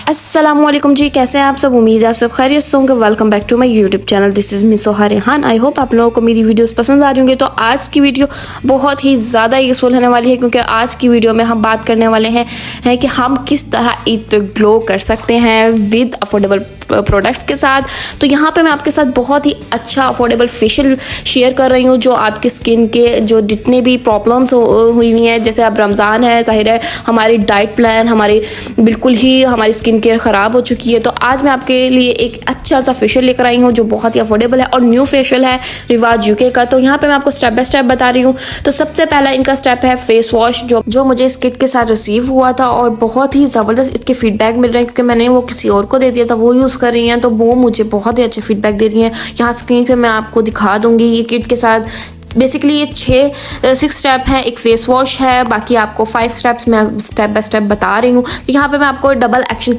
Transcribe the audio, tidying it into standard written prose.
अस्सलामुअलैकुम जी, कैसे हैं आप सब। उम्मीद है आप सब खैरियत से होंगे। Welcome back to my YouTube channel. This is me Soha Rehan. I hope आप लोगों को मेरी वीडियोस पसंद आ रही होंगी। तो आज की वीडियो बहुत ही ज़्यादा यूजफुल होने वाली है, क्योंकि आज की वीडियो में हम बात करने वाले हैं कि हम किस तरह ईद पे ग्लो कर सकते हैं विद अफोर्डेबल प्रोडक्ट्स के साथ। तो यहाँ पे मैं आपके साथ बहुत ही अच्छा अफोर्डेबल फेशियल शेयर कर रही हूँ, जो आपकी स्किन के जो जितने भी प्रॉब्लम्स हुई हुई हैं, जैसे अब रमज़ान है, ज़ाहिर है हमारी डाइट प्लान हमारी बिल्कुल ही हमारी स्किन केयर ख़राब हो चुकी है। तो आज मैं आपके लिए एक अच्छा सा फेशियल लेकर आई हूँ जो बहुत ही अफोर्डेबल है और न्यू फेशियल है रिवाज यूके का। तो यहाँ पे मैं आपको स्टेप बाय स्टेप बता रही हूँ। तो सबसे पहला इनका स्टेप है फेस वॉश, जो मुझे इस किट के साथ रिसीव हुआ था और बहुत ही ज़बरदस्त इसके फीडबैक मिल रहे हैं, क्योंकि मैंने वो किसी और को दे दिया था, वो यूज़ कर रही हैं, तो वो मुझे बहुत ही अच्छे फीडबैक दे रही हैं। यहाँ स्क्रीन पे मैं आपको दिखा दूंगी ये किट के साथ। बेसिकली ये 6 स्टेप हैं, एक फेस वॉश है, बाकी आपको 5 स्टेप्स मैं स्टेप बाय स्टेप बता रही हूँ। तो यहाँ पे मैं आपको डबल एक्शन